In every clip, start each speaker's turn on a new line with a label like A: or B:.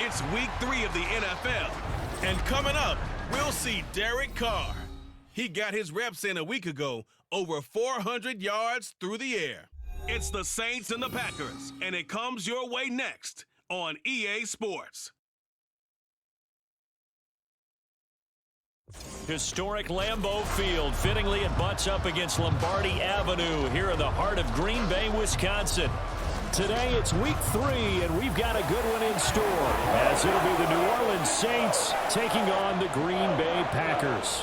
A: It's week 3 of the NFL. And coming up, we'll see Derek Carr. He got his reps in a week ago, over 400 yards through the air. It's the Saints and the Packers, and it comes your way next on EA Sports.
B: Historic Lambeau Field. Fittingly, it butts up against Lombardi Avenue here in the heart of Green Bay, Wisconsin. Today, it's week 3, and we've got a good one in store, as it'll be the New Orleans Saints taking on the Green Bay Packers.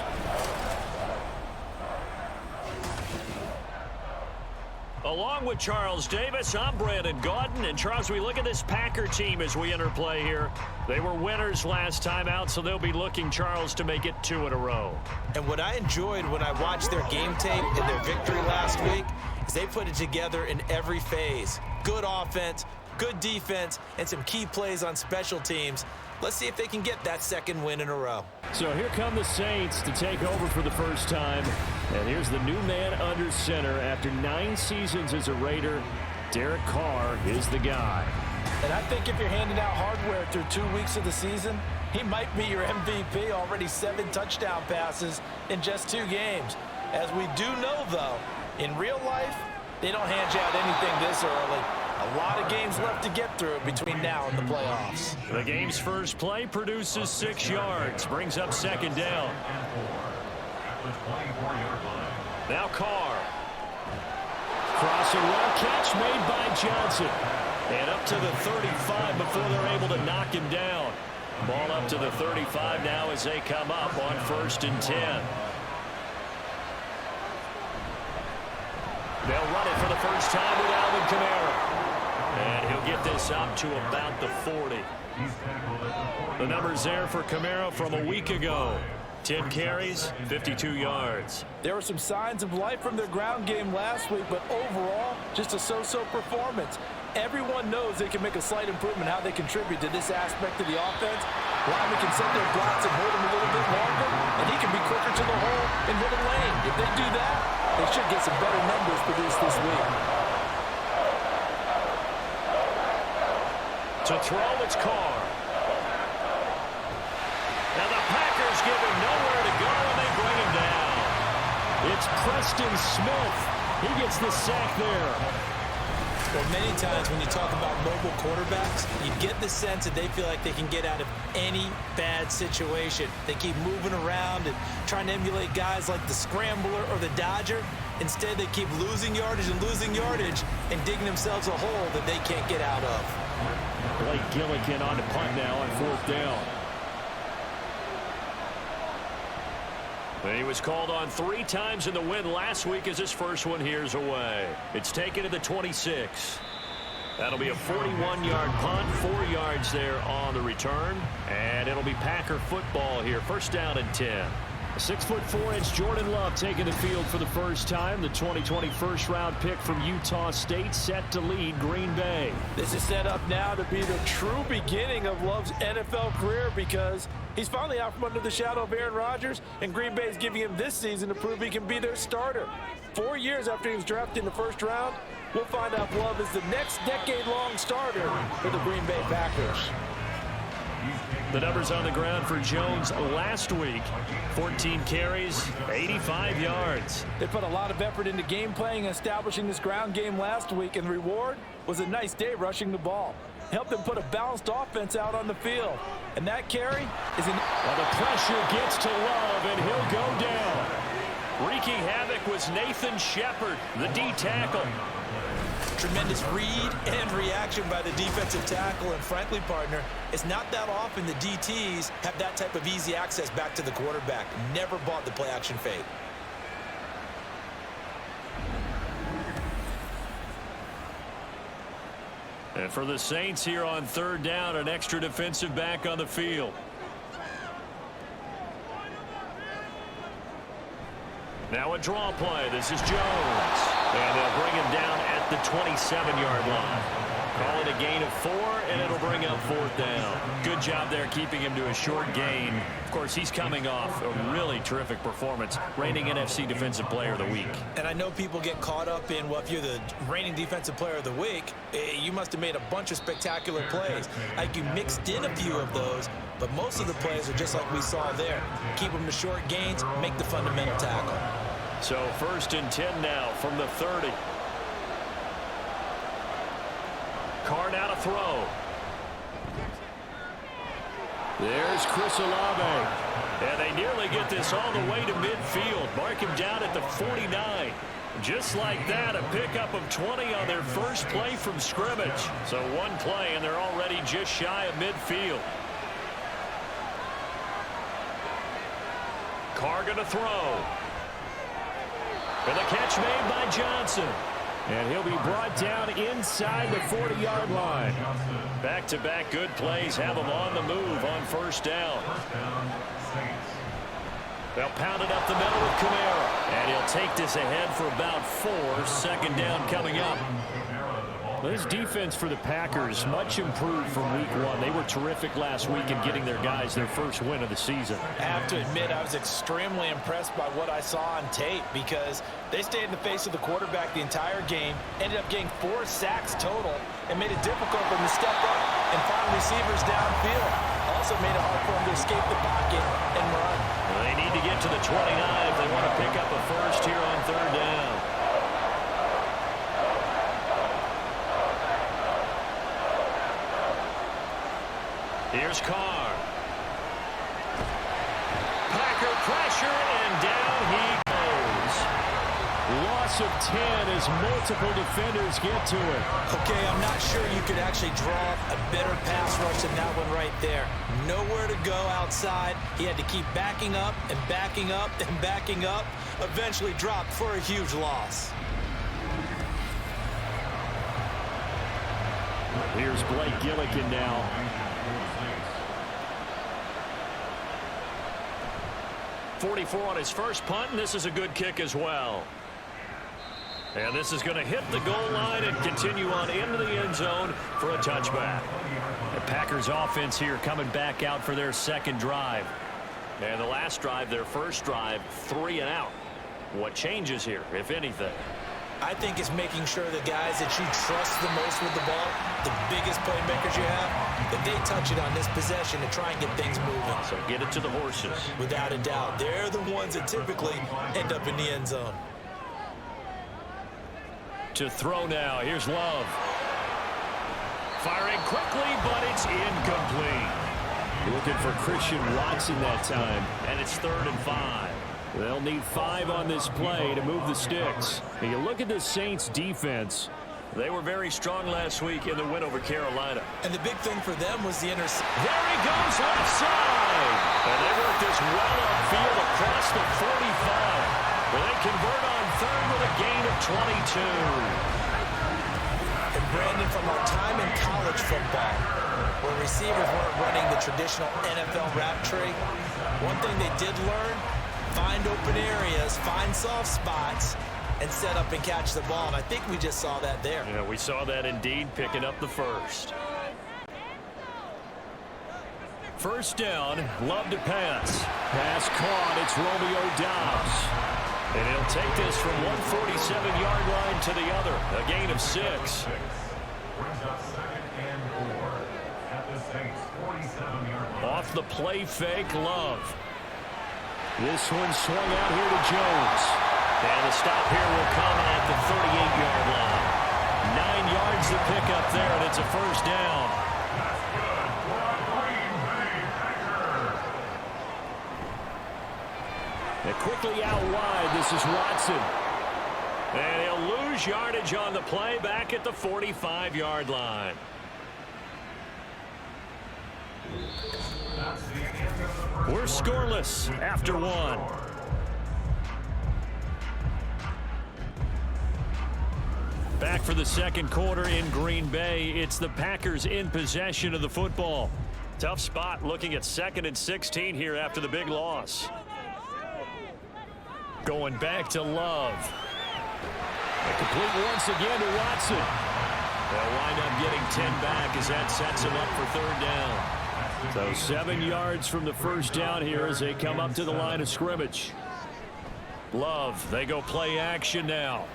B: Along with Charles Davis, I'm Brandon Gaudin. And Charles, we look at this Packer team as we enter play here. They were winners last time out, so they'll be looking, Charles, to make it 2 in a row.
C: And what I enjoyed when I watched their game tape and their victory last week is they put it together in every phase. Good offense, good defense, and some key plays on special teams. Let's see if they can get that 2nd win in a row.
B: So here come the Saints to take over for the first time. And here's the new man under center after 9 seasons as a Raider. Derek Carr is the guy.
D: And I think if you're handing out hardware through 2 weeks of the season, he might be your MVP. Already 7 touchdown passes in just 2 games. As we do know, though, in real life, they don't hand you out anything this early. A lot of games left to get through between now and the playoffs.
B: The game's first play produces 6 yards, brings up 2nd down. Now Carr. Crossing well, catch made by Johnson. And up to the 35 before they're able to knock him down. Ball up to the 35 now as they come up on 1st and 10. They'll run it for the first time with Alvin Kamara. And he'll get this up to about the 40. The numbers there for Kamara from a week ago. 10 carries, 52 yards.
D: There were some signs of life from their ground game last week, but overall, just a so-so performance. Everyone knows they can make a slight improvement how they contribute to this aspect of the offense. Linemen can set their blocks and hold him a little bit longer, and he can be quicker to the hole and hit a lane. If they do that, they should get some better numbers produced this week.
B: To throw, it's Carr. Now the Packers give him nowhere to go, and they bring him down. It's Preston Smith. He gets the sack there.
C: Well, many times when you talk about mobile quarterbacks, you get the sense that they feel like they can get out of any bad situation. They keep moving around and trying to emulate guys like the Scrambler or the Dodger. Instead, they keep losing yardage and digging themselves a hole that they can't get out of.
B: Blake Gillikin on the punt now on 4th down. He was called on 3 times in the win last week as his first one here's away. It's taken to the 26. That'll be a 41-yard punt, 4 yards there on the return. And it'll be Packer football here. 1st down and 10. A 6'4" Jordan Love taking the field for the first time. The 2020 first-round pick from Utah State set to lead Green Bay.
D: This is set up now to be the true beginning of Love's NFL career because he's finally out from under the shadow of Aaron Rodgers, and Green Bay is giving him this season to prove he can be their starter. 4 years after he was drafted in the 1st round, we'll find out if Love is the next decade-long starter for the Green Bay Packers.
B: The numbers on the ground for Jones last week. 14 carries, 85 yards.
D: They put a lot of effort into game playing and establishing this ground game last week, and the reward was a nice day rushing the ball. Helped them put a balanced offense out on the field. And that carry is an...
B: Well, the pressure gets to Love, and he'll go down. Wreaking havoc was Nathan Shepard, the D tackle.
C: Tremendous read and reaction by the defensive tackle, and frankly, partner, it's not that often the DTs have that type of easy access back to the quarterback. Never bought the play-action fade.
B: And for the Saints here on 3rd down, an extra defensive back on the field. Now a draw play. This is Jones. And they'll bring him down at the 27-yard line. Call it a gain of 4, and it'll bring up 4th down. Good job there keeping him to a short gain. Of course, he's coming off a really terrific performance, reigning NFC Defensive Player of the Week.
C: And I know people get caught up in, well, if you're the reigning Defensive Player of the Week, you must have made a bunch of spectacular plays. Like you mixed in a few of those, but most of the plays are just like we saw there. Keep them to short gains, make the fundamental tackle.
B: So 1st and 10 now from the 30. Carr now to throw. There's Chris Olave. And they nearly get this all the way to midfield. Mark him down at the 49. Just like that, a pickup of 20 on their first play from scrimmage. So one play, and they're already just shy of midfield. Carr going to throw. And the catch made by Johnson. And he'll be brought down inside the 40-yard line. Back-to-back good plays have him on the move on 1st down. They'll pound it up the middle with Kamara. And he'll take this ahead for about 4. 2nd down coming up. This defense for the Packers, much improved from week 1. They were terrific last week in getting their guys their first win of the season.
C: I have to admit, I was extremely impressed by what I saw on tape because they stayed in the face of the quarterback the entire game, ended up getting 4 sacks total, and made it difficult for them to step up and find receivers downfield. Also made it hard for them to escape the pocket and run.
B: Well, they need to get to the 29 if they want to pick up a first here on 3rd down. Here's Carr. Packer pressure, and down he goes. Loss of 10 as multiple defenders get to it.
C: Okay, I'm not sure you could actually draw a better pass rush than that one right there. Nowhere to go outside. He had to keep backing up and backing up and backing up. Eventually dropped for a huge loss.
B: Here's Blake Gillikin now. .44 on his first punt, and this is a good kick as well. And this is going to hit the goal line and continue on into the end zone for a touchback. The Packers offense here coming back out for their 2nd drive. And the last drive, their first drive, 3 and out. What changes here, if anything?
C: I think it's making sure the guys that you trust the most with the ball, the biggest playmakers you have, that they touch it on this possession to try and get things moving.
B: So get it to the horses.
C: Without a doubt. They're the ones that typically end up in the end zone.
B: To throw now. Here's Love. Firing quickly, but it's incomplete. Looking for Christian Watson that time. And it's 3rd and 5. They'll need 5 on this play to move the sticks. And you look at the Saints defense. They were very strong last week in the win over Carolina.
C: And the big thing for them was the interception.
B: There he goes, left side. And they work this well upfield across the 45. Where they convert on 3rd with a gain of 22.
C: And Brandon, from our time in college football, where receivers weren't running the traditional NFL route tree, one thing they did learn, find open areas, find soft spots, and set up and catch the ball. And I think we just saw that there.
B: Yeah, we saw that indeed, picking up the first. 1st down, Love to pass. Pass caught, it's Romeo Doubs. And he'll take this from 147-yard line to the other. A gain of 6. Off the play fake, Love. This one swung out here to Jones. And the stop here will come at the 38-yard line. 9 yards to pick up there, and it's a 1st down. And quickly out wide, this is Watson. And he'll lose yardage on the play back at the 45-yard line. We're scoreless after 1. Back for the 2nd quarter in Green Bay. It's the Packers in possession of the football. Tough spot looking at 2nd and 16 here after the big loss. Going back to Love. And complete once again to Watson. They'll wind up getting 10 back as that sets him up for 3rd down. So 7 yards from the first down here as they come up to the line of scrimmage. Love, they go play action now.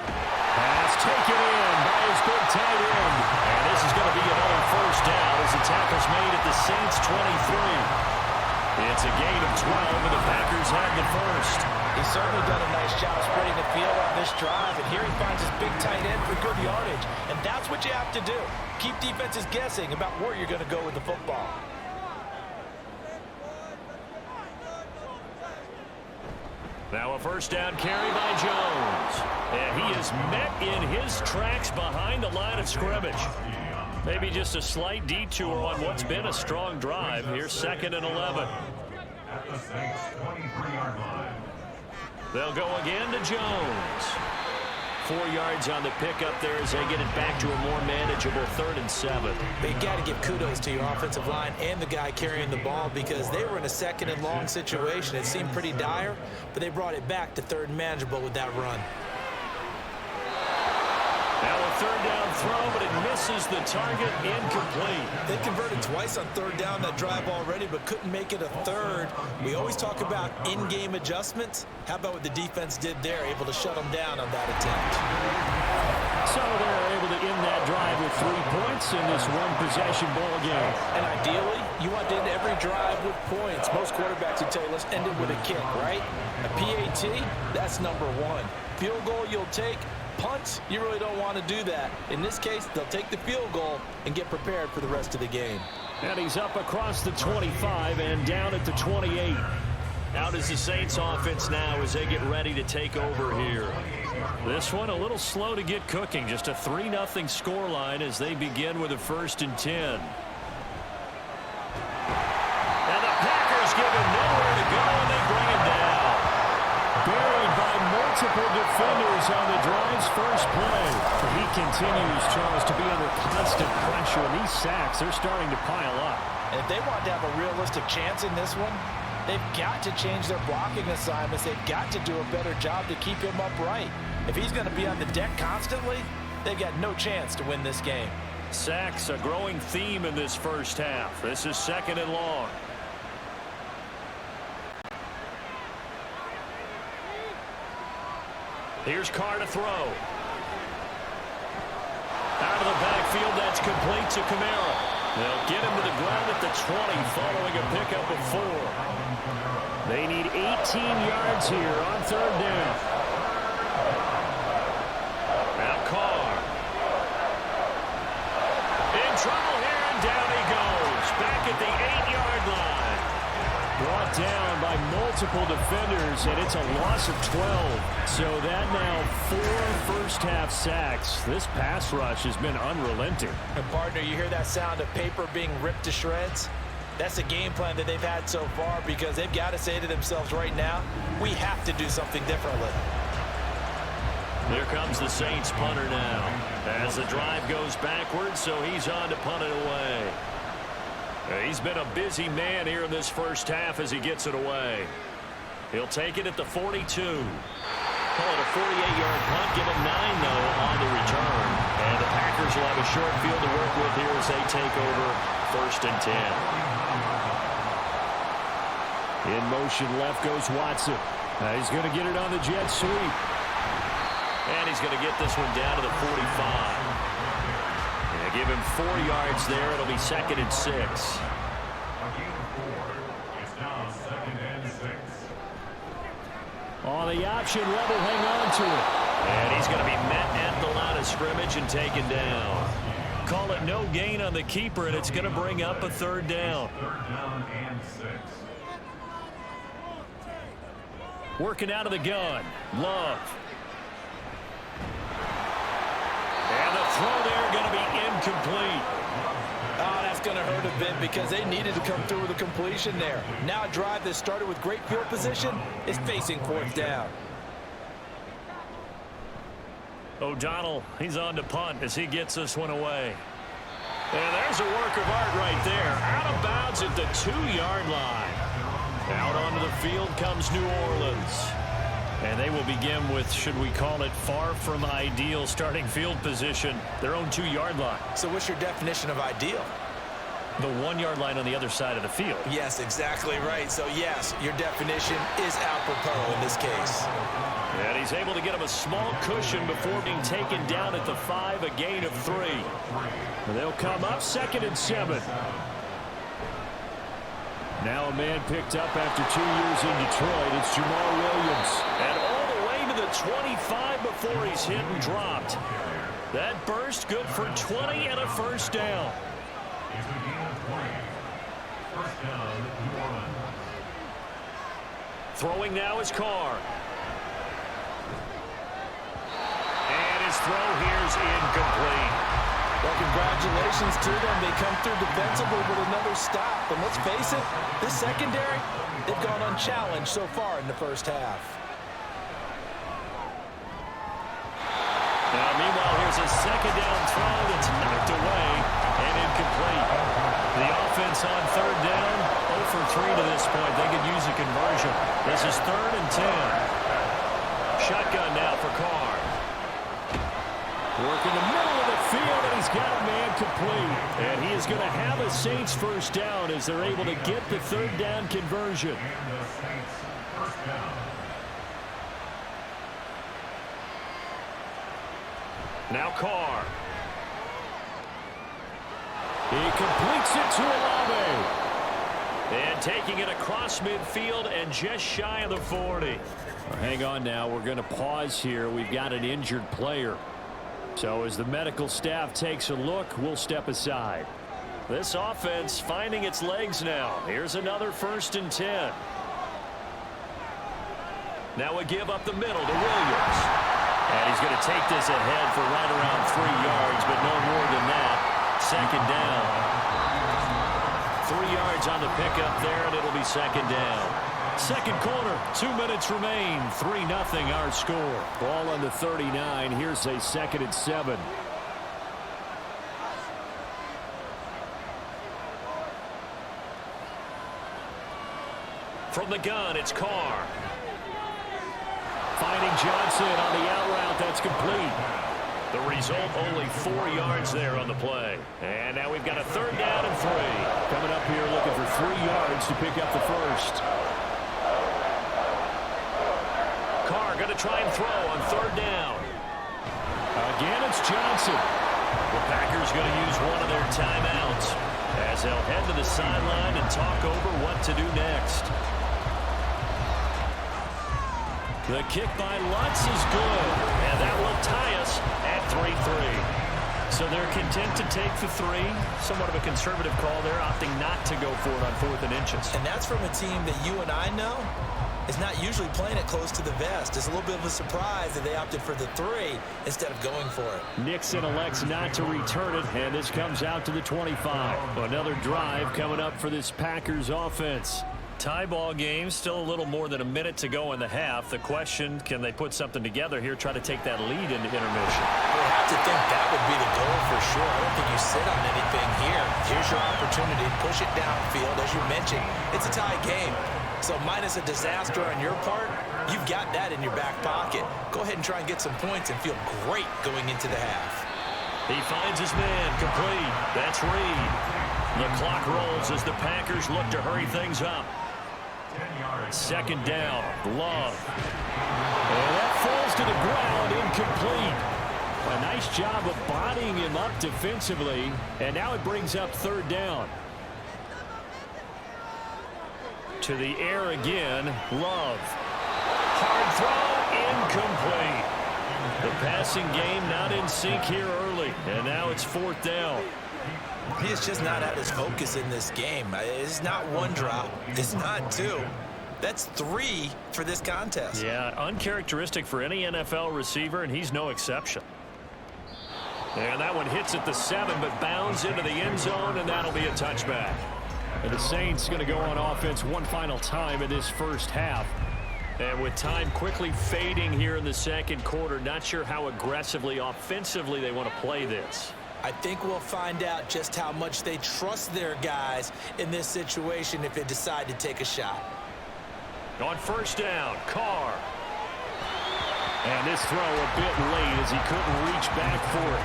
B: Pass taken in by his big tight end. And this is going to be another first down as the tackle's made at the Saints 23. It's a gain of 12, and the Packers have the first.
C: He's certainly done a nice job spreading the field on this drive, and here he finds his big tight end for good yardage. And that's what you have to do. Keep defenses guessing about where you're going to go with the football.
B: Now a first down carry by Jones. And he is met in his tracks behind the line of scrimmage. Maybe just a slight detour on what's been a strong drive. Here's 2nd and 11.
E: At the Saints 23-yard line.
B: They'll go again to Jones. 4 yards on the pickup there as they get it back to a more manageable 3rd and 7.
C: But you got to give kudos to your offensive line and the guy carrying the ball because they were in a 2nd and long situation. It seemed pretty dire, but they brought it back to 3rd and manageable with that run.
B: Now a 3rd down throw, but it misses the target, incomplete.
C: They converted twice on 3rd down that drive already, but couldn't make it a 3rd. We always talk about in-game adjustments. How about what the defense did there, able to shut them down on that attempt?
B: So they're able to end that drive with 3 points in this one-possession ball game.
C: And ideally, you want to end every drive with points. Most quarterbacks would tell you, let's end it with a kick, right? A PAT, that's number 1. Field goal you'll take. Punts, you really don't want to do that. In this case, they'll take the field goal and get prepared for the rest of the game.
B: And he's up across the 25 and down at the 28. Out is the Saints offense now as they get ready to take over here. This one a little slow to get cooking. Just a 3-0 scoreline as they begin with a 1st and 10. And the Packers give him nowhere to go and they bring him down. Buried by multiple defenders on the drive's first play. He continues, Charles, to be under constant pressure. And these sacks, they're starting to pile up.
C: And if they want to have a realistic chance in this one, they've got to change their blocking assignments. They've got to do a better job to keep him upright. If he's going to be on the deck constantly, they've got no chance to win this game.
B: Sacks, a growing theme in this first half. This is 2nd and long. Here's Carr to throw. Out of the backfield, that's complete to Kamara. They'll get him to the ground at the 20 following a pickup of 4. They need 18 yards here on 3rd down. Now Carr. In trouble here, and down he goes. Back at the 8-yard line. Brought down by multiple defenders, and it's a loss of 12. So that now 4 first-half sacks. This pass rush has been unrelenting.
C: And, partner, you hear that sound of paper being ripped to shreds? That's the game plan that they've had so far because they've got to say to themselves right now, we have to do something differently.
B: Here comes the Saints punter now. As the drive goes backwards, so he's on to punt it away. He's been a busy man here in this first half as he gets it away. He'll take it at the 42. Call it a 48-yard punt. Give him 9, though, on the return. And the Packers will have a short field to work with here as they take over 1st and 10. In motion left goes Watson. He's going to get it on the jet sweep. And he's going to get this one down to the 45. Give him 4 yards there. It'll be 2nd and 6. On the option, Rebel hang on to it. And he's going to be met at the line of scrimmage and taken down. Call it no gain on the keeper, and it's going to bring up a 3rd down.
E: 3rd down and 6.
B: Working out of the gun. Love. And the throw there going to be incomplete.
C: Oh, that's going to hurt a bit because they needed to come through with a completion there. Now a drive that started with great field position is facing 4th down.
B: O'Donnell, he's on to punt as he gets this one away. And there's a work of art right there. Out of bounds at the 2-yard line. Out onto the field comes New Orleans. And they will begin with, should we call it, far from ideal starting field position, their own 2-yard line.
C: So what's your definition of ideal?
B: The 1-yard line on the other side of the field.
C: Yes, exactly right. So, yes, your definition is apropos in this case.
B: And he's able to get him a small cushion before being taken down at the 5, a gain of 3. And they'll come up 2nd and 7. Now a man picked up after 2 years in Detroit. It's Jamal Williams. And all the way to the 25 before he's hit and dropped. That burst good for 20 and a first down.
E: It's a gain of 20. First down, New Orleans.
B: Throwing now is Carr. And his throw here's incomplete.
D: Well, congratulations to them. They come through defensively with another stop. And let's face it, this secondary, they've gone unchallenged so far in the first half.
B: Now, meanwhile, here's a second down throw that's knocked away and incomplete. The offense on 3rd down, 0 for 3 to this point. They could use a conversion. This is 3rd and 10. Shotgun now for Carr. Work in the middle of the field, and he's got a man complete. And he is going to have a Saints first down as they're able to get the 3rd down conversion.
E: And the Saints first down.
B: Now Carr. He completes it to Olave. And taking it across midfield and just shy of the 40. Well, hang on now. We're going to pause here. We've got an injured player. So as the medical staff takes a look, we'll step aside. This offense finding its legs now. Here's another 1st and 10. Now a give up the middle to Williams. And he's going to take this ahead for right around 3 yards, but no more than that. 2nd down. 3 yards on the pickup there, and it'll be 2nd down. Second quarter, 2 minutes remain. 3-0 our score. Ball on the 39. Here's a 2nd and 7. From the gun, it's Carr. Finding Johnson on the out route. That's complete. The result, only 4 yards there on the play. And now we've got a 3rd down and 3. Coming up here looking for 3 yards to pick up the first. Carr going to try and throw on 3rd down. Again, it's Johnson. The Packers going to use one of their timeouts as they'll head to the sideline and talk over what to do next. The kick by Lutz is good, and that will tie us at 3-3. So they're content to take the 3. Somewhat of a conservative call there, opting not to go for it on 4th and inches.
C: And that's from a team that you and I know is not usually playing it close to the vest. It's a little bit of a surprise that they opted for the 3 instead of going for it.
B: Nixon elects not to return it, and this comes out to the 25. Another drive coming up for this Packers offense. Tie ball game, still a little more than a minute to go in the half. The question, can they put something together here, try to take that lead into intermission?
C: I would have to think that would be the goal for sure. I don't think you sit on anything here. Here's your opportunity. Push it downfield. As you mentioned, it's a tie game. So minus a disaster on your part, you've got that in your back pocket. Go ahead and try and get some points and feel great going into the half.
B: He finds his man complete. That's Reed. The clock rolls as the Packers look to hurry things up. 2nd down, Love. And that falls to the ground, incomplete. A nice job of bodying him up defensively, and now it brings up 3rd down. To the air again, Love. Hard throw, incomplete. The passing game not in sync here early, and now it's 4th down.
C: He is just not at his focus in this game. It's not 1 drop. It's not 2. That's 3 for this contest.
B: Yeah, uncharacteristic for any NFL receiver, and he's no exception. And that one hits at the 7, but bounds into the end zone, and that'll be a touchback. And the Saints going to go on offense one final time in this first half. And with time quickly fading here in the second quarter, not sure how aggressively, offensively they want to play this.
C: I think we'll find out just how much they trust their guys in this situation if they decide to take a shot.
B: On 1st down, Carr. And this throw a bit late as he couldn't reach back for it.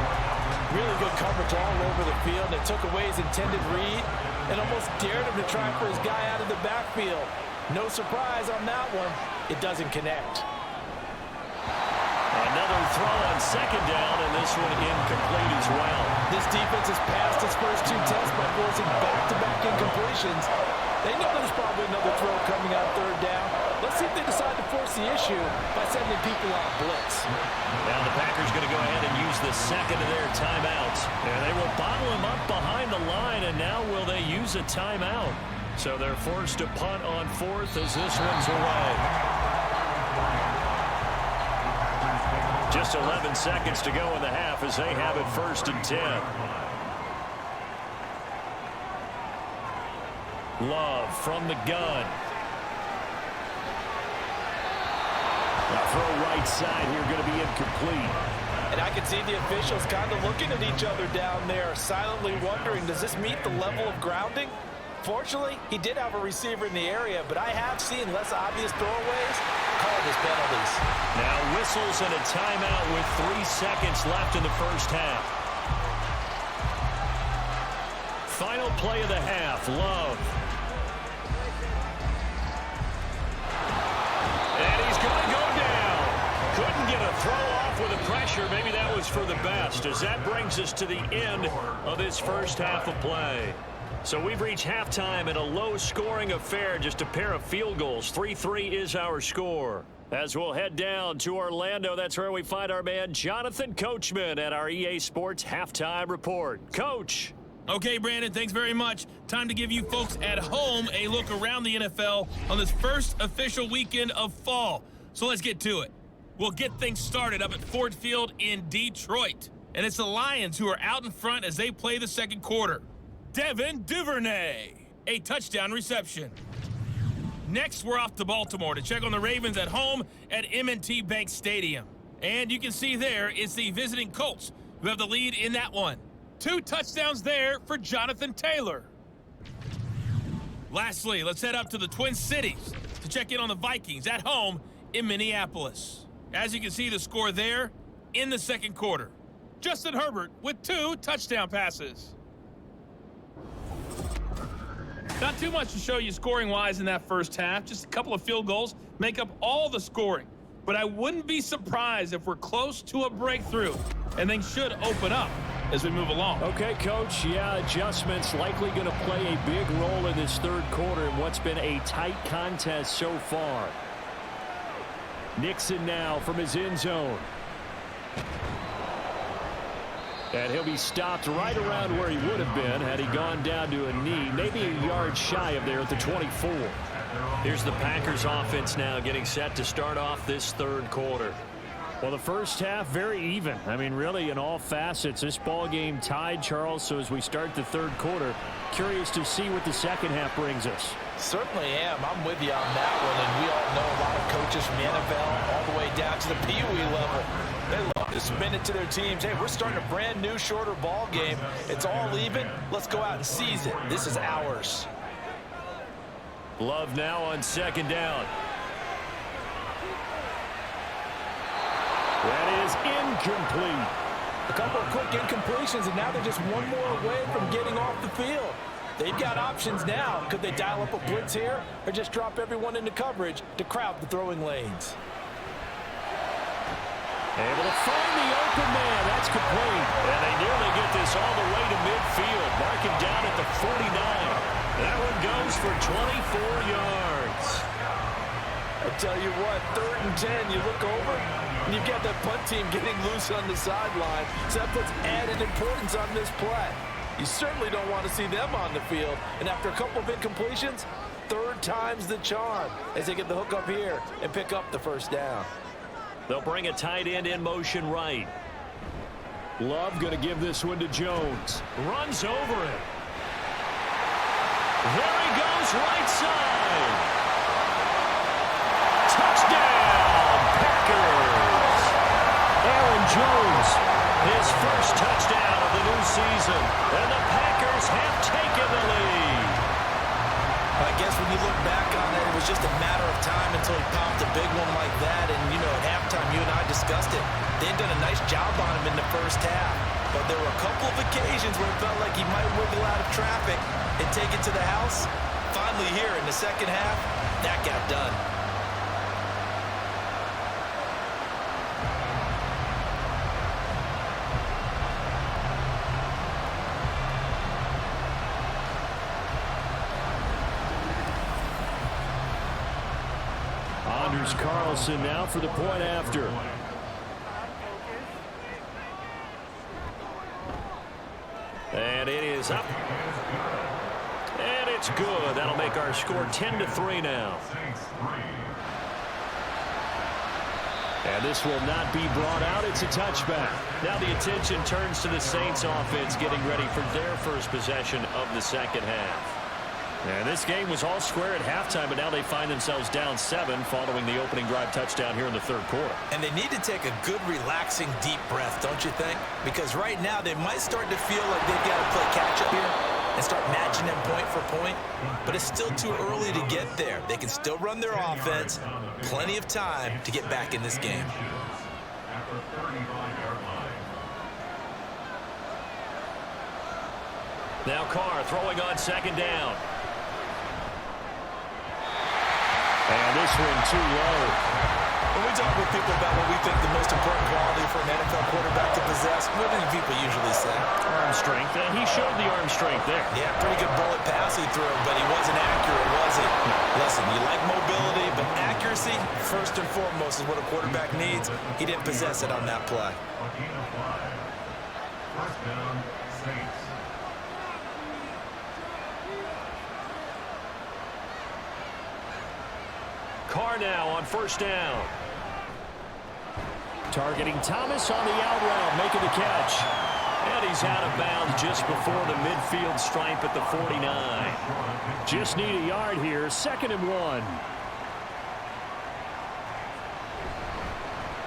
D: Really good coverage all over the field. They took away his intended read and almost dared him to try for his guy out of the backfield. No surprise on that one. It doesn't connect.
B: Another throw on second down, and this one incomplete as well.
D: This defense has passed its first 2 tests by forcing back-to-back incompletions. They know there's probably another throw coming on third down. Let's see if they decide to force the issue by sending people on blitz.
B: Now the Packers going to go ahead and use the second of their timeouts. And they will bottle him up behind the line, and now will they use a timeout? So they're forced to punt on fourth as this one's away. Just 11 seconds to go in the half as they have it 1st and 10. Love from the gun. Now throw right side here going to be incomplete.
D: And I can see the officials kind of looking at each other down there, silently wondering, does this meet the level of grounding? Fortunately, he did have a receiver in the area, but I have seen less obvious throwaways called as penalties.
B: Now whistles and a timeout with 3 seconds left in the first half. Final play of the half, Love. And he's going to go down. Couldn't get a throw off with the pressure. Maybe that was for the best, as that brings us to the end of this first half of play. So we've reached halftime in a low-scoring affair, just a pair of field goals. 3-3 is our score. As we'll head down to Orlando, that's where we find our man Jonathan Coachman at our EA Sports Halftime Report. Coach.
A: Okay, Brandon, thanks very much. Time to give you folks at home a look around the NFL on this first official weekend of fall. So let's get to it. We'll get things started up at Ford Field in Detroit. And it's the Lions who are out in front as they play the second quarter. Devin Duvernay, a touchdown reception. Next, we're off to Baltimore to check on the Ravens at home at M&T Bank Stadium. And you can see there it's the visiting Colts who have the lead in that one. 2 touchdowns there for Jonathan Taylor. Lastly, let's head up to the Twin Cities to check in on the Vikings at home in Minneapolis. As you can see the score there in the second quarter. Justin Herbert with 2 touchdown passes. Not too much to show you scoring-wise in that first half. Just a couple of field goals make up all the scoring. But I wouldn't be surprised if we're close to a breakthrough, and things should open up as we move along.
B: Okay, Coach. Yeah, adjustments likely going to play a big role in this third quarter in what's been a tight contest so far. Nixon now from his end zone. And he'll be stopped right around where he would have been had he gone down to a knee, maybe a yard shy of there at the 24. Here's the Packers offense now getting set to start off this third quarter. Well, the first half, very even. I mean, really, in all facets, this ball game tied, Charles. So as we start the third quarter, curious to see what the second half brings us.
D: Certainly am. I'm with you on that one. And we all know a lot of coaches from the NFL all the way down to the Pee Wee level. They love to spin it to their teams. Hey, we're starting a brand new, shorter ball game. It's all even. Let's go out and seize it. This is ours.
B: Love now on second down. That is incomplete.
D: A couple of quick incompletions, and now they're just one more away from getting off the field. They've got options now. Could they dial up a blitz here or just drop everyone into coverage to crowd the throwing lanes?
B: Able to find the open man. That's complete. And they nearly get this all the way to midfield. Marking down at the 49. That one goes for 24 yards.
D: I tell you what, 3rd and 10, you look over, and you've got that punt team getting loose on the sideline. So that puts added importance on this play. You certainly don't want to see them on the field. And after a couple of incompletions, 3rd time's the charm as they get the hook up here and pick up the first down.
B: They'll bring a tight end in motion right. Love going to give this one to Jones. Runs over it. There he goes, right side. Touchdown, Packers. Aaron Jones, his first touchdown of the new season. And the Packers have taken the lead.
C: I guess when you look back on it, it was just a matter of time until he popped a big one like that. And, you know, at halftime, you and I discussed it. They'd done a nice job on him in the first half. but there were a couple of occasions where it felt like he might wiggle out of traffic and take it to the house. Finally here in the second half, that got done.
B: Anders Carlson now for the point after. And it is up. And it's good. That'll make our score 10-3 now. And this will not be brought out. It's a touchback. Now the attention turns to the Saints offense getting ready for their first possession of the second half. And this game was all square at halftime, but now they find themselves down 7 following the opening drive touchdown here in the third quarter.
C: And they need to take a good, relaxing, deep breath, don't you think? Because right now they might start to feel like they've got to play catch-up here and start matching them point for point. But it's still too early to get there. They can still run their offense. Plenty of time to get back in this game.
B: Now Carr throwing on second down. And this one too low.
C: When we talk with people about what we think the most important quality for an NFL quarterback to possess, what do people usually say?
B: Arm strength, and he showed the arm strength there.
C: Yeah, pretty good bullet pass he threw, but he wasn't accurate, was he? Listen, you like mobility, but accuracy, first and foremost, is what a quarterback needs. He didn't possess it on that play.
E: First down, Saints.
B: Carr now on first down. Targeting Thomas on the out route, making the catch. And he's out of bounds just before the midfield stripe at the 49. Just need a yard here, 2nd and 1.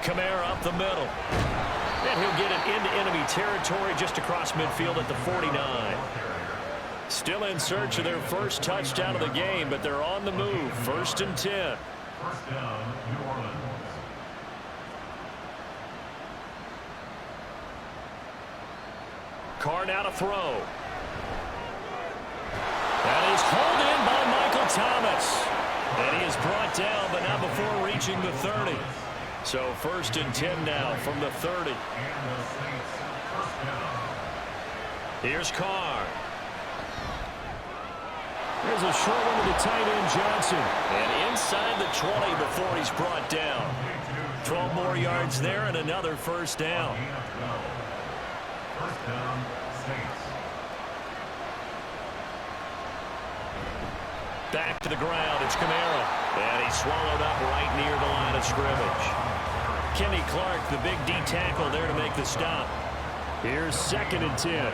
B: Kamara up the middle. And he'll get it into enemy territory just across midfield at the 49. Still in search of their first touchdown of the game, but they're on the move. 1st and 10.
E: First down, New Orleans.
B: Carr now to throw. That is hauled in by Michael Thomas. And he is brought down, but not before reaching the 30. So 1st and 10 now from the 30.
E: And the Saints, first down.
B: Here's Carr. There's a short one to the tight end, Johnson. And inside the 20 before he's brought down. 12 more yards there and another first down.
E: First down, Saints.
B: Back to the ground. It's Kamara. And he's swallowed up right near the line of scrimmage. Kenny Clark, the big D tackle there to make the stop. Here's 2nd and 10.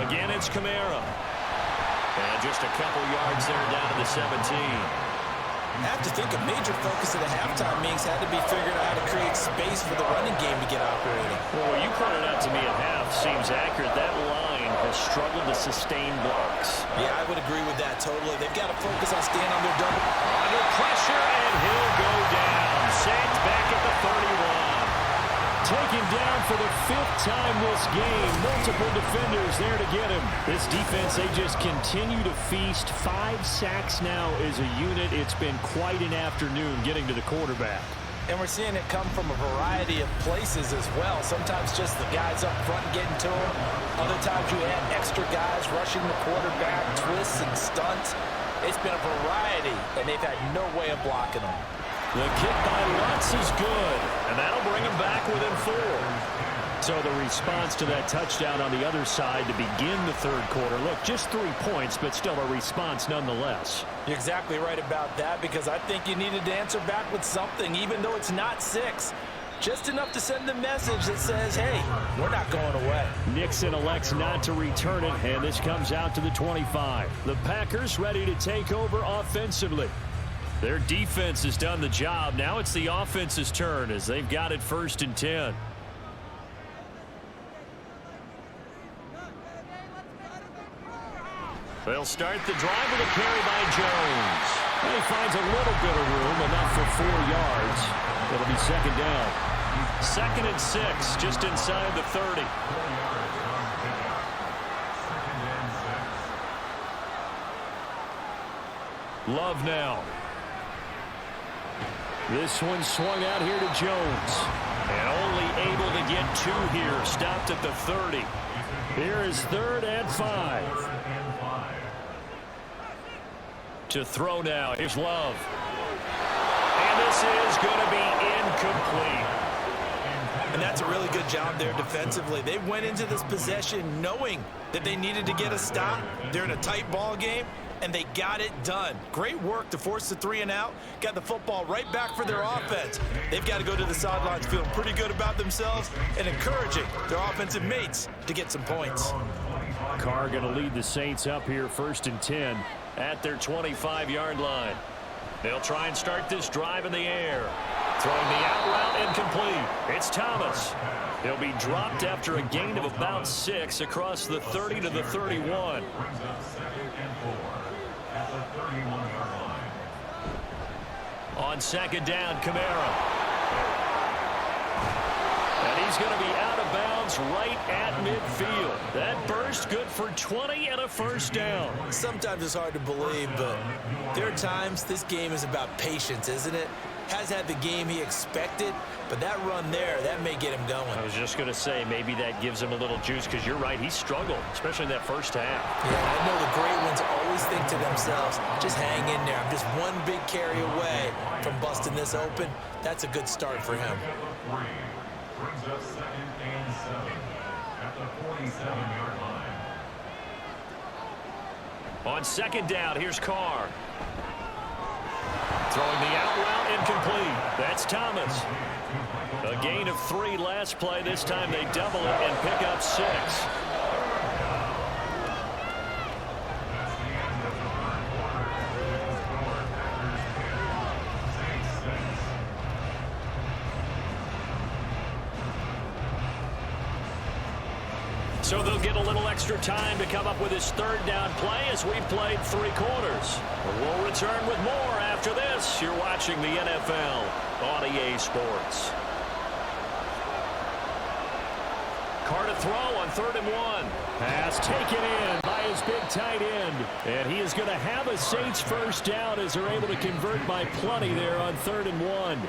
B: Again, it's Kamara. And just a couple yards there down to the 17.
C: I have to think a major focus of the halftime meetings had to be figuring out how to create space for the running game to get operating.
B: Well, you pointed out to me at half seems accurate. That line has struggled to sustain blocks.
C: Yeah, I would agree with that totally. They've got to focus on staying under double.
B: Under pressure, and he'll go down. Saints back at the 31. Taken down for the 5th time this game. Multiple defenders there to get him. This defense, they just continue to feast. 5 sacks now as a unit. It's been quite an afternoon getting to the quarterback.
C: And we're seeing it come from a variety of places as well. Sometimes just the guys up front getting to him. Other times you have extra guys rushing the quarterback, twists and stunts. It's been a variety, and they've had no way of blocking them.
B: The kick by Lutz is good, and that'll bring him back within 4. So the response to that touchdown on the other side to begin the third quarter. Look, just 3 points, but still a response nonetheless.
C: You're exactly right about that, because I think you needed to answer back with something, even though it's not 6. Just enough to send a message that says, hey, we're not going away.
B: Nixon elects not to return it, and this comes out to the 25. The Packers ready to take over offensively. Their defense has done the job. Now it's the offense's turn as they've got it 1st and 10. They'll start the drive with a carry by Jones. And he finds a little bit of room, enough for 4 yards. It'll be 2nd down. 2nd and 6, just inside the 30. Love now. This one swung out here to Jones. And only able to get 2 here. Stopped at the 30. Here is 3rd and 5. To throw now. Here's Love. And this is going to be incomplete.
C: And that's a really good job there defensively. They went into this possession knowing that they needed to get a stop. They're in a tight ball game, and they got it done. Great work to force the 3 and out. Got the football right back for their offense. They've got to go to the sidelines feeling pretty good about themselves and encouraging their offensive mates to get some points.
B: Carr going to lead the Saints up here 1st and 10 at their 25-yard line. They'll try and start this drive in the air. Throwing the out route incomplete. It's Thomas. He'll be dropped after a gain of about 6 across the 30 to the 31. On 2nd down, Kamara. And he's going to be out of bounds right at midfield. That burst good for 20 and a 1st down.
C: Sometimes it's hard to believe, but there are times this game is about patience, isn't it? Has had the game he expected, but that run there, that may get him going.
B: I was just going to say, maybe that gives him a little juice, because you're right, he struggled, especially in that 1st half.
C: Yeah, I know the great ones always think to themselves, just hang in there. I'm just one big carry away from busting this open. That's a good start for him.
E: Brings us 2nd and 7 at the 47-yard line.
B: On 2nd down, here's Carr. Throwing the out route incomplete. That's Thomas. A gain of 3 last play. This time they double it and pick up 6. So they'll get a little extra time to come up with his 3rd down play as we've played 3 quarters. We'll return with more after this. You're watching the NFL on EA Sports. Carr to throw on 3rd and 1. Pass taken in by his big tight end. And he is going to have a Saints 1st down as they're able to convert by plenty there on 3rd and 1.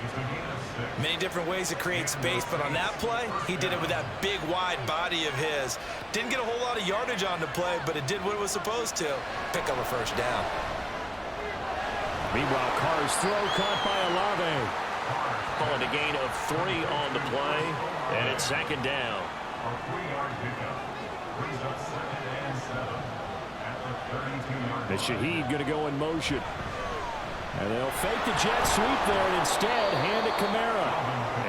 C: Many different ways to create space, but on that play, he did it with that big, wide body of his. Didn't get a whole lot of yardage on the play, but it did what it was supposed to. Pick up a 1st down.
B: Meanwhile, Carr's throw caught by Olave. Calling a gain of 3 on the play, and it's 2nd down.
E: A 3-yard pickup brings up 2nd and 7 at the 32-yard line.
B: The Shaheed going to go in motion. And they'll fake the jet sweep there and instead hand it Kamara.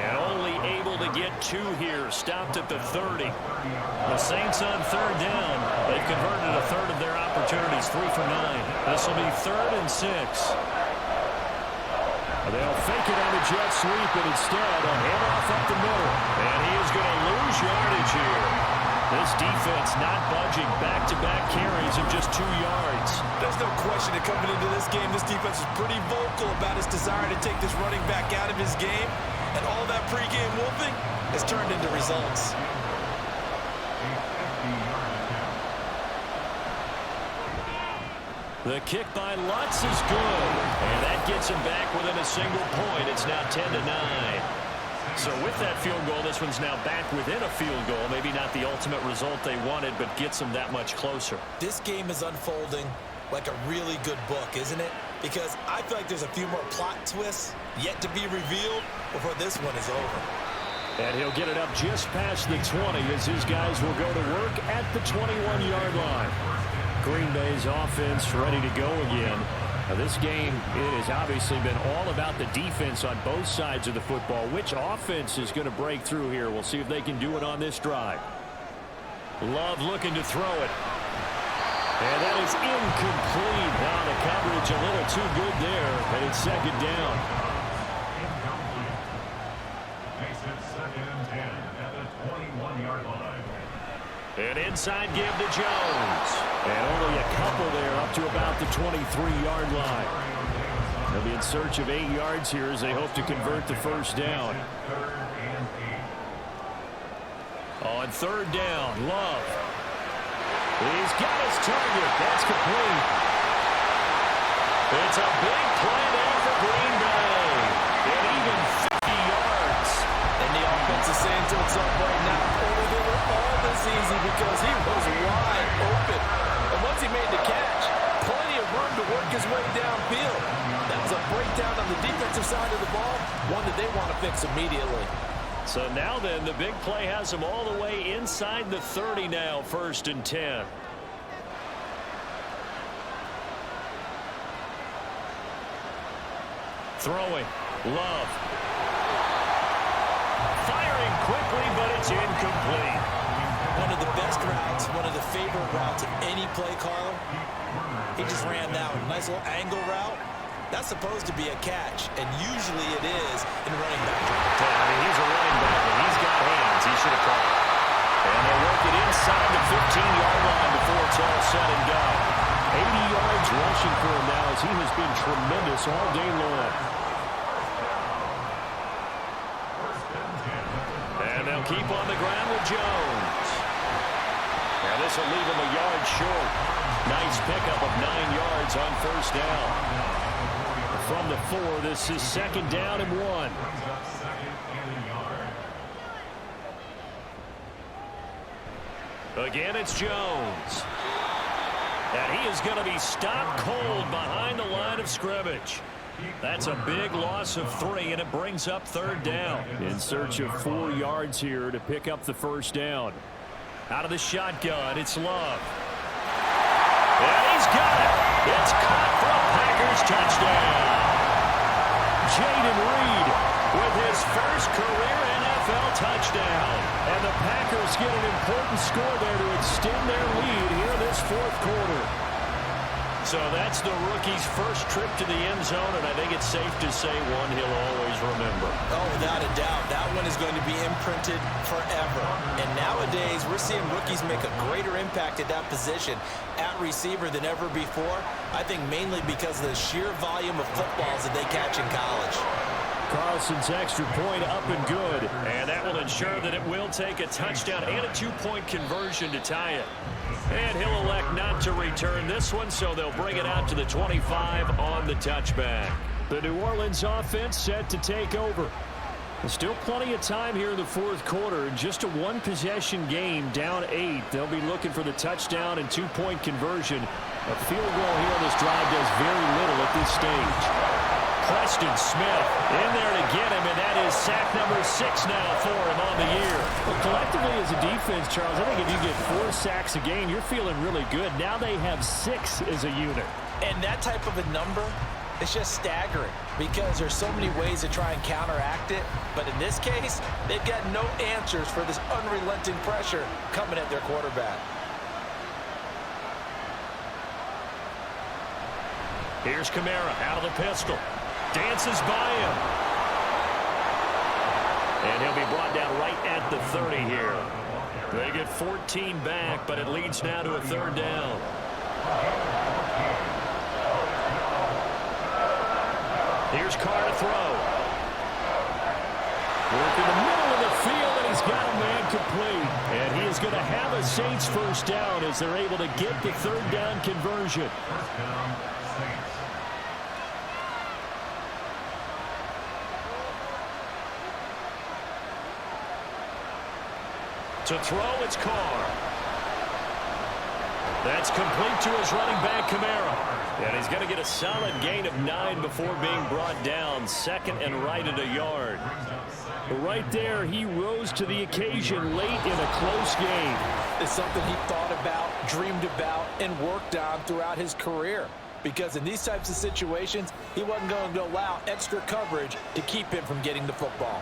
B: And only able to get 2 here. Stopped at the 30. The Saints on 3rd down. They've converted a 3rd of their opportunities. 3 for 9. This will be 3rd and 6. They'll fake it on the jet sweep, and instead a handoff up the middle. And he is going to lose yardage here. This defense not budging. Back-to-back carries of just 2 yards.
C: There's no question that coming into this game, this defense is pretty vocal about his desire to take this running back out of his game. And all that pregame wolfing has turned into results.
B: The kick by Lutz is good. And that gets him back within a single point. It's now 10-9. So with that field goal, this one's now back within a field goal. Maybe not the ultimate result they wanted, but gets them that much closer.
C: This game is unfolding like a really good book, isn't it? Because I feel like there's a few more plot twists yet to be revealed before this one is over.
B: And he'll get it up just past the 20 as his guys will go to work at the 21-yard line. Green Bay's offense ready to go again. Now this game, it has obviously been all about the defense on both sides of the football. Which offense is going to break through here? We'll see if they can do it on this drive. Love looking to throw it. And that is incomplete. Now the coverage a little too good there, and it's 2nd down.
E: Makes it 2nd and 10 at the 21-yard line.
B: An inside give to Jones. And only a couple there up to about the 23-yard line. They'll be in search of 8 yards here as they hope to convert the 1st down.
E: 3rd and 8.
B: On third down, Love. He's got his target. That's complete. It's a big play there for Green Bay. And even 50 yards.
D: And the offense is saying to itself right now, oh, they were all this easy because he was wide open. And once he made the catch, plenty of room to work his way downfield. That was a breakdown on the defensive side of the ball, one that they want to fix immediately.
B: So now then, the big play has him all the way inside the 30 now, 1st and 10. Throwing, Love. Firing quickly, but it's incomplete.
C: One of the best routes, one of the favorite routes of any play caller. He just ran that one. Nice little angle route. That's supposed to be a catch, and usually it is in running back.
B: Yeah, I mean, he's a running back, and he's got hands. He should have caught it. And they'll work it inside the 15-yard line before it's all said and done. 80 yards rushing for him now as he has been tremendous all day long. And they'll keep on the ground with Jones. Now this will leave him a yard short. Nice pickup of 9 yards on 1st down. From the 4, this is 2nd down and 1. Again, it's Jones. And he is going to be stopped cold behind the line of scrimmage. That's a big loss of 3, and it brings up 3rd down. In search of 4 yards here to pick up the 1st down. Out of the shotgun, it's Love. And he's got it. It's caught for a Packers touchdown. Jaden Reed with his first career NFL touchdown. And the Packers get an important score there to extend their lead here this 4th quarter. So that's the rookie's first trip to the end zone, and I think it's safe to say one he'll always remember.
C: Oh, without a doubt. That one is going to be imprinted forever. And nowadays, we're seeing rookies make a greater impact at that position at receiver than ever before. I think mainly because of the sheer volume of footballs that they catch in college.
B: Carlson's extra point up and good. And that will ensure that it will take a touchdown and a 2-point conversion to tie it. And he'll elect not to return this one, so they'll bring it out to the 25 on the touchback. The New Orleans offense set to take over. There's still plenty of time here in the 4th quarter. Just a 1-possession game, down 8. They'll be looking for the touchdown and 2-point conversion. A field goal here on this drive does very little at this stage. Preston Smith in there to get him, and that is sack number 6 now for him on the year. Well, collectively as a defense, Charles, I think if you get 4 sacks a game, you're feeling really good. Now they have 6 as a unit.
C: And that type of a number, it's just staggering because there's so many ways to try and counteract it. But in this case, they've got no answers for this unrelenting pressure coming at their quarterback.
B: Here's Kamara out of the pistol. Dances by him. And he'll be brought down right at the 30 here. They get 14 back, but it leads now to a 3rd down. Here's Carr to throw. Work in the middle of the field, and he's got a man complete. And he is going to have a Saints 1st down as they're able to get the 3rd down conversion. To throw, it's Carr. That's complete to his running back, Kamara. And he's going to get a solid gain of 9 before being brought down. 2nd and right at a yard. Right there, he rose to the occasion late in a close game.
D: It's something he thought about, dreamed about, and worked on throughout his career. Because in these types of situations, he wasn't going to allow extra coverage to keep him from getting the football.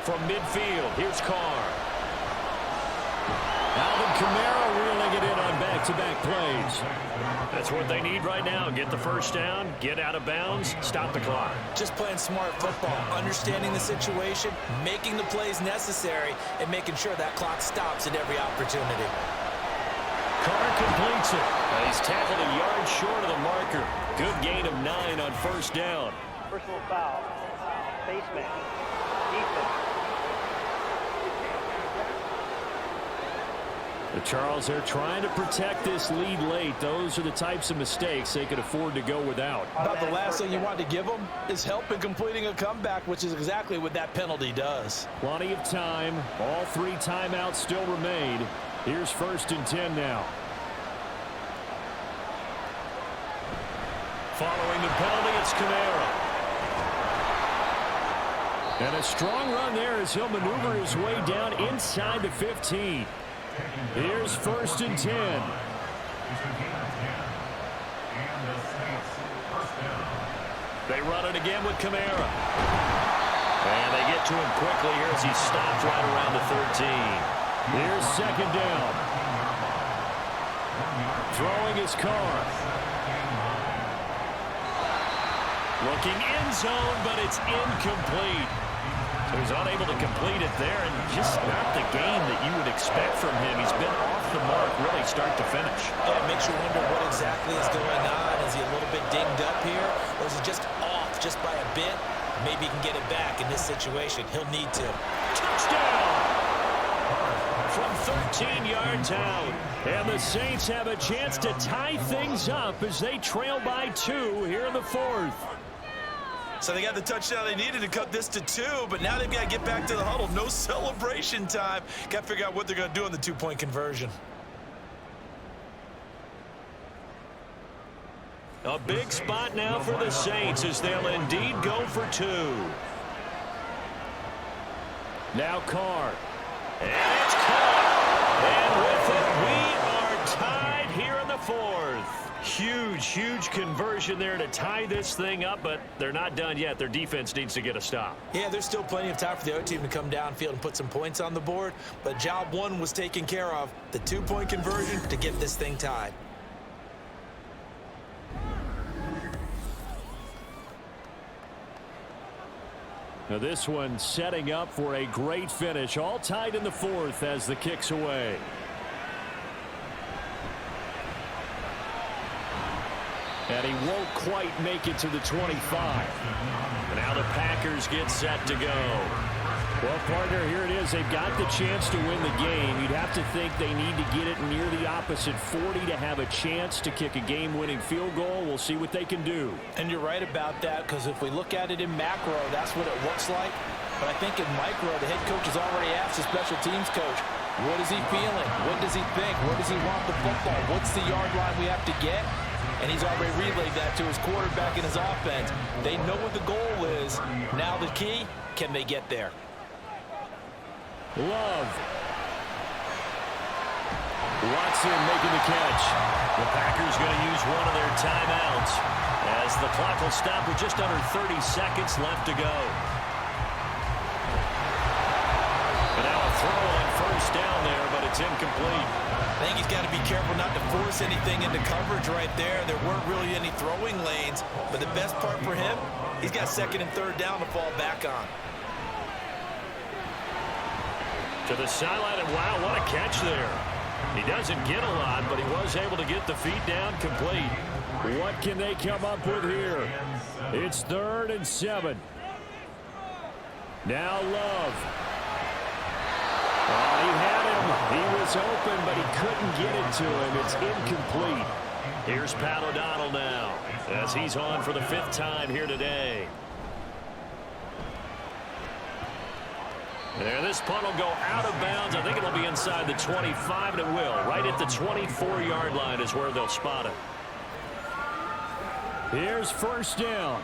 B: From midfield, here's Carr. Alvin Kamara reeling it in on back-to-back plays. That's what they need right now. Get the 1st down, get out of bounds, stop the clock.
C: Just playing smart football, understanding the situation, making the plays necessary, and making sure that clock stops at every opportunity.
B: Carr completes it. He's tackled a yard short of the marker. Good gain of 9 on 1st down.
F: Personal foul. Face mask. Defense.
B: Charles, they're trying to protect this lead late. Those are the types of mistakes they could afford to go without.
D: About the last thing you want to give them is help in completing a comeback, which is exactly what that penalty does.
B: Plenty of time. All 3 timeouts still remain. Here's 1st and 10 now. Following the penalty, it's Kamara. And a strong run there as he'll maneuver his way down inside the 15. Here's 1st and 10. They run it again with Kamara. And they get to him quickly here as he stopped right around the 13. Here's 2nd down. Throwing his Carr. Looking end zone, but it's incomplete. So he's unable to complete it there, and just not the game that you would expect from him. He's been off the mark really start to finish.
C: Yeah, it makes you wonder what exactly is going on. Is he a little bit dinged up here, or is he just off just by a bit? Maybe he can get it back in this situation. He'll need to.
B: Touchdown! From 13 yards out. And the Saints have a chance to tie things up as they trail by 2 here in the 4th.
C: So they got the touchdown they needed to cut this to 2, but now they've got to get back to the huddle. No celebration time. Got to figure out what they're going to do on the 2-point conversion.
B: A big spot now for the Saints as they'll indeed go for 2. Now Carr. And it's caught. And with it, we are tied here in the 4th. Huge conversion there to tie this thing up, but they're not done yet. Their defense needs to get a stop.
C: Yeah, there's still plenty of time for the other team to come downfield and put some points on the board, but job 1 was taken care of. The 2-point conversion to get this thing tied.
B: Now this one setting up for a great finish. All tied in the 4th as the kick's away. And he won't quite make it to the 25. And now the Packers get set to go. Well, partner, here it is. They've got the chance to win the game. You'd have to think they need to get it near the opposite 40 to have a chance to kick a game-winning field goal. We'll see what they can do.
C: And you're right about that, because if we look at it in macro, that's what it looks like. But I think in micro, the head coach has already asked the special teams coach, what is he feeling? What does he think? Where does he want the football? What's the yard line we have to get? And he's already relayed that to his quarterback and his offense. They know what the goal is. Now the key, can they get there?
B: Love. Watson making the catch. The Packers going to use one of their timeouts as the clock will stop with just under 30 seconds left to go. And now a throw on 1st down there, but it's incomplete.
C: I think he's got to be careful not to force anything into coverage right there. There weren't really any throwing lanes, but the best part for him, he's got 2nd and 3rd down to fall back on.
B: To the sideline, and wow, what a catch there. He doesn't get a lot, but he was able to get the feet down complete. What can they come up with here? It's 3rd and 7. Now Love. Oh, he had him. He was open, but he couldn't get it to him. It's incomplete. Here's Pat O'Donnell now as he's on for the 5th time here today. There, this punt will go out of bounds. I think it'll be inside the 25, and it will. Right at the 24-yard line is where they'll spot it. Here's 1st down.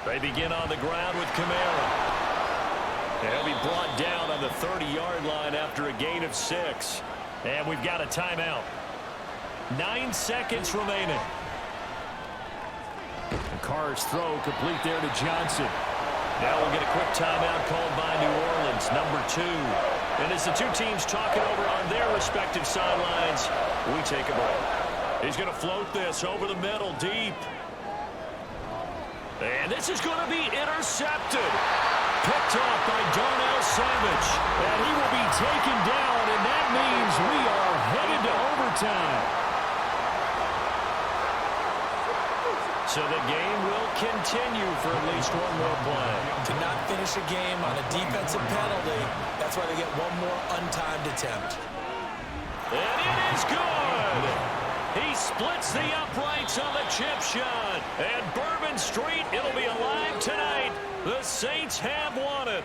B: They begin on the ground with Kamara. And he'll be brought down on the 30-yard line after a gain of 6. And we've got a timeout. 9 seconds remaining. And Carr's throw complete there to Johnson. Now we'll get a quick timeout called by New Orleans, number 2. And as the two teams talk it over on their respective sidelines, we take a break. He's going to float this over the middle, deep. And this is going to be intercepted. Picked off by Darnell Savage. And he will be taken down, and that means we are headed to overtime. So the game will continue for at least one more play.
C: To not finish a game on a defensive penalty, that's why they get one more untimed attempt.
B: And it is good. He splits the uprights on the chip shot. And Bourbon Street, it'll be alive tonight. The Saints have won it.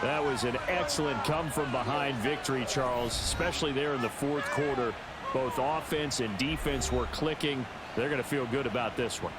F: That was an excellent come-from-behind victory, Charles, especially there in the fourth quarter. Both offense and defense were clicking. They're going to feel good about this one.